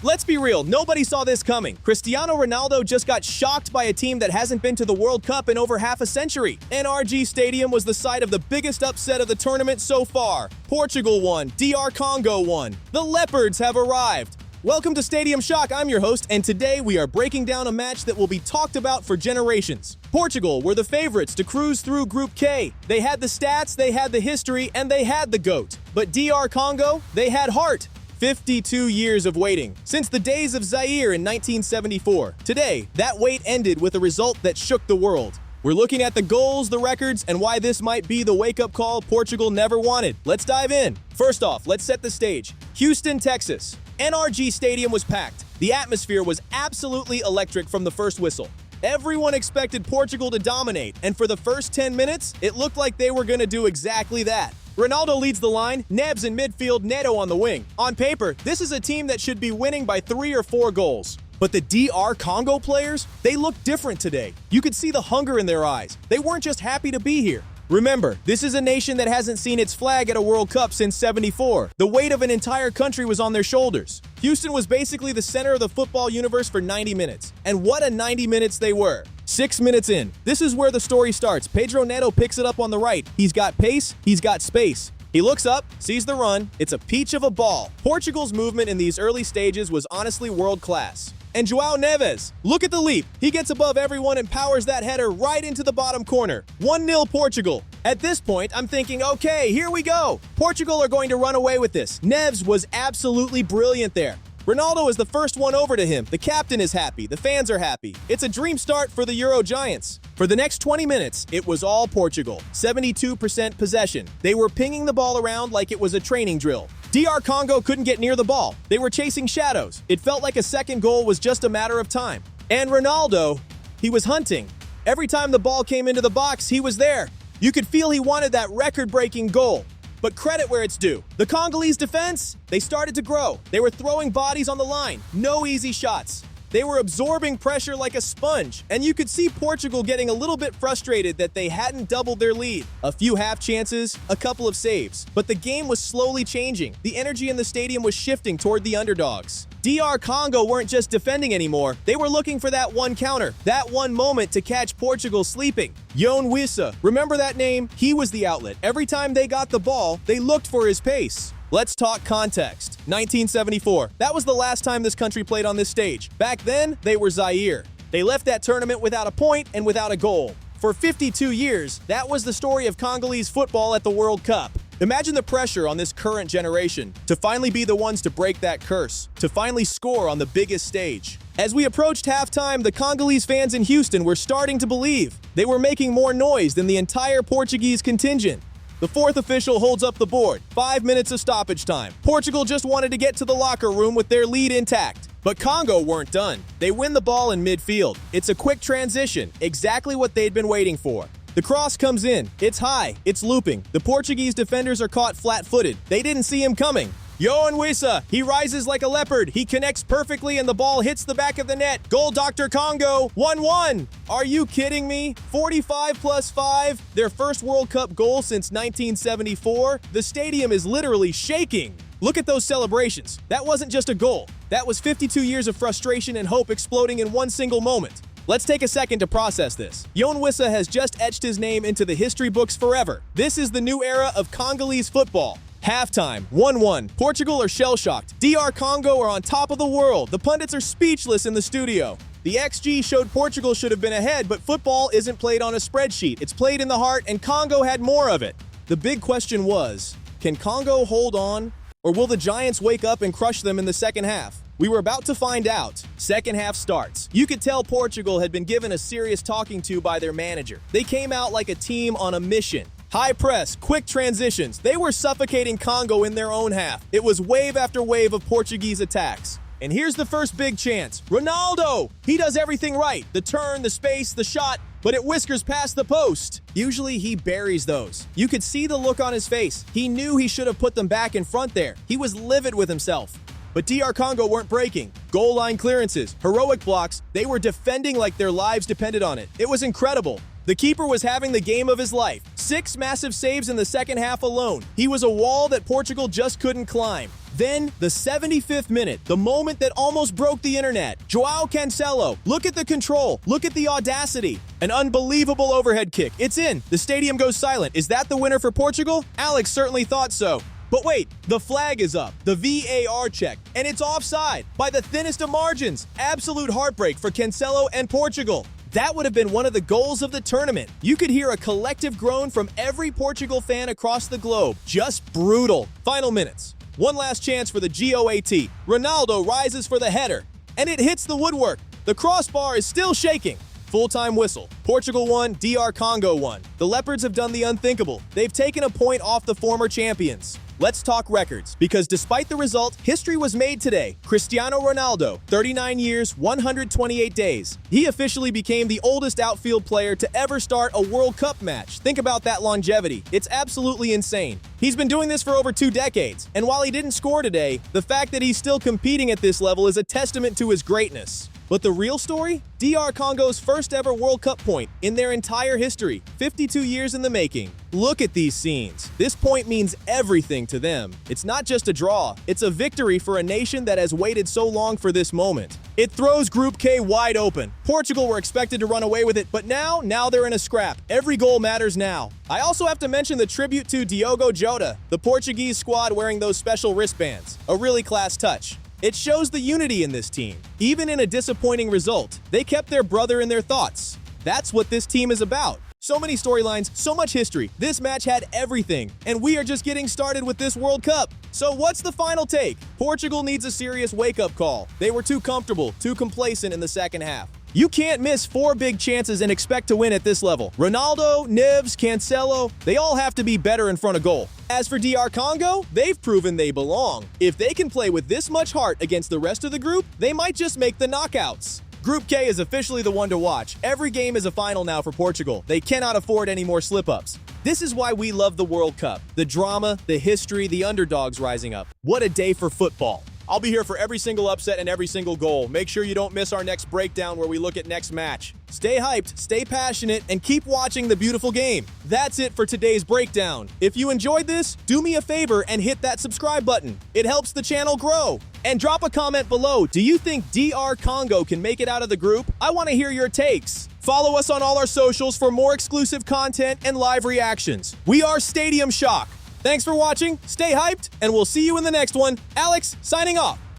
Let's be real, nobody saw this coming. Cristiano Ronaldo just got shocked by a team that hasn't been to the World Cup in over half a century. NRG Stadium was the site of the biggest upset of the tournament so far. Portugal won, DR Congo won. The Leopards have arrived. Welcome to Stadium Shock, I'm your host, and today we are breaking down a match that will be talked about for generations. Portugal were the favorites to cruise through Group K. They had the stats, they had the history, and they had the GOAT. But DR Congo, they had heart. 52 years of waiting. Since the days of Zaire in 1974. Today, that wait ended with a result that shook the world. We're looking at the goals, the records, and why this might be the wake-up call Portugal never wanted. Let's dive in. First off, let's set the stage. Houston, Texas. NRG Stadium was packed. The atmosphere was absolutely electric from the first whistle. Everyone expected Portugal to dominate, and for the first 10 minutes, it looked like they were going to do exactly that. Ronaldo leads the line, Neves in midfield, Neto on the wing. On paper, this is a team that should be winning by 3 or 4 goals. But the DR Congo players, they look different today. You could see the hunger in their eyes. They weren't just happy to be here. Remember, this is a nation that hasn't seen its flag at a World Cup since '74. The weight of an entire country was on their shoulders. Houston was basically the center of the football universe for 90 minutes. And what a 90 minutes they were. 6 minutes in. This is where the story starts. Pedro Neto picks it up on the right. He's got pace, he's got space. He looks up, sees the run. It's a peach of a ball. Portugal's movement in these early stages was honestly world-class. And João Neves, look at the leap. He gets above everyone and powers that header right into the bottom corner. 1-0 Portugal. At this point, I'm thinking, okay, here we go. Portugal are going to run away with this. Neves was absolutely brilliant there. Ronaldo is the first one over to him. The captain is happy. The fans are happy. It's a dream start for the Euro Giants. For the next 20 minutes, it was all Portugal. 72% possession. They were pinging the ball around like it was a training drill. DR Congo couldn't get near the ball. They were chasing shadows. It felt like a second goal was just a matter of time. And Ronaldo, he was hunting. Every time the ball came into the box, he was there. You could feel he wanted that record-breaking goal. But credit where it's due. The Congolese defense, they started to grow. They were throwing bodies on the line. No easy shots. They were absorbing pressure like a sponge, and you could see Portugal getting a little bit frustrated that they hadn't doubled their lead. A few half chances, a couple of saves. But the game was slowly changing. The energy in the stadium was shifting toward the underdogs. DR Congo weren't just defending anymore. They were looking for that one counter, that one moment to catch Portugal sleeping. Yoane Wissa, remember that name? He was the outlet. Every time they got the ball, they looked for his pace. Let's talk context. 1974. That was the last time this country played on this stage. Back then, they were Zaire. They left that tournament without a point and without a goal. For 52 years, that was the story of Congolese football at the World Cup. Imagine the pressure on this current generation to finally be the ones to break that curse, to finally score on the biggest stage. As we approached halftime, the Congolese fans in Houston were starting to believe. They were making more noise than the entire Portuguese contingent. The fourth official holds up the board. 5 minutes of stoppage time. Portugal just wanted to get to the locker room with their lead intact. But Congo weren't done. They win the ball in midfield. It's a quick transition, exactly what they'd been waiting for. The cross comes in. It's high. It's looping. The Portuguese defenders are caught flat-footed. They didn't see him coming. Yoane Wissa, he rises like a leopard. He connects perfectly and the ball hits the back of the net. Goal Dr. Congo, 1-1. Are you kidding me? 45 plus 5, their first World Cup goal since 1974. The stadium is literally shaking. Look at those celebrations. That wasn't just a goal. That was 52 years of frustration and hope exploding in one single moment. Let's take a second to process this. Yoane Wissa has just etched his name into the history books forever. This is the new era of Congolese football. Halftime, 1-1. Portugal are shell-shocked. DR Congo are on top of the world. The pundits are speechless in the studio. The XG showed Portugal should have been ahead, but football isn't played on a spreadsheet. It's played in the heart, and Congo had more of it. The big question was, can Congo hold on, or will the Giants wake up and crush them in the second half? We were about to find out. Second half starts. You could tell Portugal had been given a serious talking to by their manager. They came out like a team on a mission. High press, quick transitions. They were suffocating Congo in their own half. It was wave after wave of Portuguese attacks. And here's the first big chance. Ronaldo! He does everything right. The turn, the space, the shot, but it whiskers past the post. Usually he buries those. You could see the look on his face. He knew he should have put them back in front there. He was livid with himself. But DR Congo weren't breaking. Goal line clearances, heroic blocks, they were defending like their lives depended on it. It was incredible. The keeper was having the game of his life. 6 massive saves in the second half alone. He was a wall that Portugal just couldn't climb. Then, the 75th minute, the moment that almost broke the internet. João Cancelo, look at the control, look at the audacity. An unbelievable overhead kick. It's in. The stadium goes silent. Is that the winner for Portugal? Alex certainly thought so. But wait, the flag is up, the VAR check, and it's offside by the thinnest of margins. Absolute heartbreak for Cancelo and Portugal. That would have been one of the goals of the tournament. You could hear a collective groan from every Portugal fan across the globe. Just brutal. Final minutes. One last chance for the GOAT. Ronaldo rises for the header, and it hits the woodwork. The crossbar is still shaking. Full-time whistle. Portugal won, DR Congo won. The Leopards have done the unthinkable. They've taken a point off the former champions. Let's talk records, because despite the result, history was made today. Cristiano Ronaldo, 39 years, 128 days. He officially became the oldest outfield player to ever start a World Cup match. Think about that longevity. It's absolutely insane. He's been doing this for over 2 decades, and while he didn't score today, the fact that he's still competing at this level is a testament to his greatness. But the real story? DR Congo's first ever World Cup point in their entire history, 52 years in the making. Look at these scenes. This point means everything to them. It's not just a draw, it's a victory for a nation that has waited so long for this moment. It throws Group K wide open. Portugal were expected to run away with it, but now they're in a scrap. Every goal matters now. I also have to mention the tribute to Diogo Jota, the Portuguese squad wearing those special wristbands. A really class touch. It shows the unity in this team. Even in a disappointing result, they kept their brother in their thoughts. That's what this team is about. So many storylines, so much history. This match had everything, and we are just getting started with this World Cup. So what's the final take? Portugal needs a serious wake-up call. They were too comfortable, too complacent in the second half. You can't miss 4 big chances and expect to win at this level. Ronaldo, Neves, Cancelo, they all have to be better in front of goal. As for DR Congo, they've proven they belong. If they can play with this much heart against the rest of the group, they might just make the knockouts. Group K is officially the one to watch. Every game is a final now for Portugal. They cannot afford any more slip-ups. This is why we love the World Cup. The drama, the history, the underdogs rising up. What a day for football. I'll be here for every single upset and every single goal. Make sure you don't miss our next breakdown where we look at next match. Stay hyped, stay passionate, and keep watching the beautiful game. That's it for today's breakdown. If you enjoyed this, do me a favor and hit that subscribe button. It helps the channel grow. And drop a comment below. Do you think DR Congo can make it out of the group? I want to hear your takes. Follow us on all our socials for more exclusive content and live reactions. We are Stadium Shock. Thanks for watching, stay hyped, and we'll see you in the next one. Alex, signing off.